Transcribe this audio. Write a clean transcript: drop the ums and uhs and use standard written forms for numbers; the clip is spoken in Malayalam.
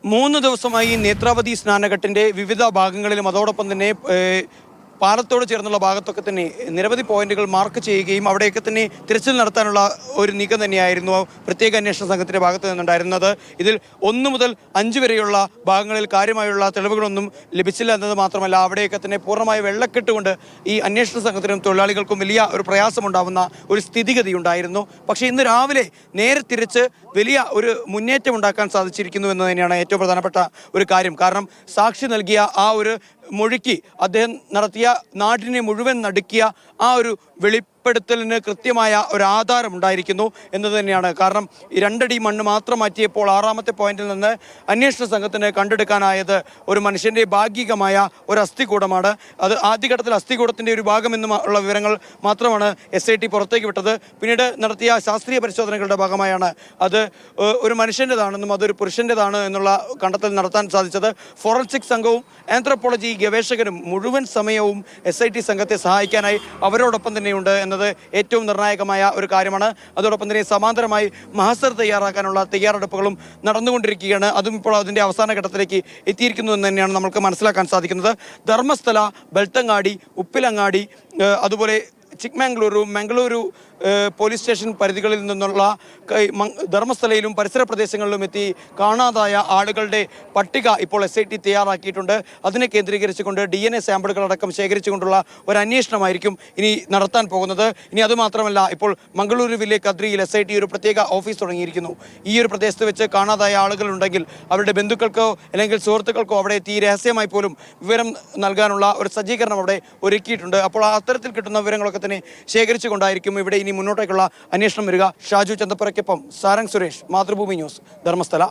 3 ദിവസമായി നേത്രാവതി സ്നാനഘട്ടിൻ്റെ വിവിധ ഭാഗങ്ങളിലും അതോടൊപ്പം തന്നെ പാലത്തോട് ചേർന്നുള്ള ഭാഗത്തൊക്കെ തന്നെ നിരവധി പോയിന്റുകൾ മാർക്ക് ചെയ്യുകയും അവിടെയൊക്കെ തന്നെ തിരച്ചിൽ നടത്താനുള്ള ഒരു നീക്കം തന്നെയായിരുന്നു പ്രത്യേക അന്വേഷണ സംഘത്തിൻ്റെ ഭാഗത്ത് നിന്നുണ്ടായിരുന്നത്. ഇതിൽ 1 മുതൽ 5 വരെയുള്ള ഭാഗങ്ങളിൽ കാര്യമായുള്ള തെളിവുകളൊന്നും ലഭിച്ചില്ല എന്നത് മാത്രമല്ല, അവിടെയൊക്കെ തന്നെ പൂർണ്ണമായ വെള്ളക്കെട്ടുകൊണ്ട് ഈ അന്വേഷണ സംഘത്തിനും തൊഴിലാളികൾക്കും വലിയ ഒരു പ്രയാസമുണ്ടാകുന്ന ഒരു സ്ഥിതിഗതി ഉണ്ടായിരുന്നു. പക്ഷേ ഇന്ന് രാവിലെ നേരെ തിരിച്ച് വലിയ ഒരു മുന്നേറ്റം ഉണ്ടാക്കാൻ സാധിച്ചിരിക്കുന്നു എന്ന് തന്നെയാണ് ഏറ്റവും പ്രധാനപ്പെട്ട ഒരു കാര്യം. കാരണം സാക്ഷി നൽകിയ ആ ഒരു മൊഴിക്ക് അദ്ദേഹം നടത്തിയ നാടിനെ മുഴുവൻ നടുക്കിയ ആ ഒരു വെളിപ്പെടുത്തലിന് കൃത്യമായ ഒരു ആധാരം ഉണ്ടായിരിക്കുന്നു എന്നത് തന്നെയാണ്. കാരണം 2 അടി മണ്ണ് മാത്രം മാറ്റിയപ്പോൾ 6ാമത്തെ പോയിന്റിൽ നിന്ന് അന്വേഷണ സംഘത്തിന് കണ്ടെടുക്കാനായത് ഒരു മനുഷ്യൻ്റെ ഭാഗികമായ ഒരു അസ്ഥികൂടമാണ്. അത് ആദ്യഘട്ടത്തിൽ അസ്ഥികൂടത്തിൻ്റെ ഒരു ഭാഗമെന്നുള്ള വിവരങ്ങൾ മാത്രമാണ് SIT പുറത്തേക്ക് വിട്ടത്. പിന്നീട് നടത്തിയ ശാസ്ത്രീയ പരിശോധനകളുടെ ഭാഗമായാണ് അത് ഒരു മനുഷ്യൻ്റെതാണെന്നും അതൊരു പുരുഷൻ്റെതാണ് എന്നുള്ള കണ്ടെത്തൽ നടത്താൻ സാധിച്ചത്. ഫോറൻസിക് സംഘവും ആന്ത്രപ്പോളജി ഗവേഷകരും മുഴുവൻ സമയവും SIT സംഘത്തെ സഹായിക്കാനായി അവരോടൊപ്പം തന്നെയുണ്ട് എന്നത് ഏറ്റവും നിർണായകമായ ഒരു കാര്യമാണ്. അതോടൊപ്പം തന്നെ സമാന്തരമായി മഹസർ തയ്യാറാക്കാനുള്ള തയ്യാറെടുപ്പുകളും നടന്നുകൊണ്ടിരിക്കുകയാണ്. അതും ഇപ്പോൾ അതിൻ്റെ അവസാന ഘട്ടത്തിലേക്ക് എത്തിയിരിക്കുന്നു എന്ന് തന്നെയാണ് നമുക്ക് മനസ്സിലാക്കാൻ സാധിക്കുന്നത്. ധർമ്മസ്ഥല, ബെൽത്തങ്ങാടി, ഉപ്പിലങ്ങാടി, അതുപോലെ ചിക്മംഗ്ലൂരു, മംഗളൂരു പോലീസ് സ്റ്റേഷൻ പരിധികളിൽ നിന്നുള്ള ധർമ്മസ്ഥലയിലും പരിസര പ്രദേശങ്ങളിലും എത്തി കാണാതായ ആളുകളുടെ പട്ടിക ഇപ്പോൾ SIT തയ്യാറാക്കിയിട്ടുണ്ട്. അതിനെ കേന്ദ്രീകരിച്ചുകൊണ്ട് DNA സാമ്പിളുകളടക്കം ശേഖരിച്ചുകൊണ്ടുള്ള ഒരു അന്വേഷണമായിരിക്കും ഇനി നടത്താൻ പോകുന്നത്. ഇനി അതുമാത്രമല്ല, ഇപ്പോൾ മംഗളൂരു വില്ലേജ് കദ്രിയിൽ SIT ഒരു പ്രത്യേക ഓഫീസ് തുടങ്ങിയിരിക്കുന്നു. ഈ ഒരു പ്രദേശത്ത് വെച്ച് കാണാതായ ആളുകളുണ്ടെങ്കിൽ അവരുടെ ബന്ധുക്കൾക്കോ അല്ലെങ്കിൽ സുഹൃത്തുക്കൾക്കോ അവിടെ എത്തി രഹസ്യമായി പോലും വിവരം നൽകാനുള്ള ഒരു സജ്ജീകരണം അവിടെ ഒരുക്കിയിട്ടുണ്ട്. അപ്പോൾ അത്തരത്തിൽ കിട്ടുന്ന വിവരങ്ങളൊക്കെ തന്നെ ശേഖരിച്ചുകൊണ്ടായിരിക്കും ഇവിടെ ഇനി മുന്നോട്ടേക്കുള്ള അന്വേഷണം വരിക. ഷാജു ചന്തപ്പുരയ്ക്കൊപ്പം സാരംഗ് സുരേഷ്, മാതൃഭൂമി ന്യൂസ്, ധർമ്മസ്ഥല.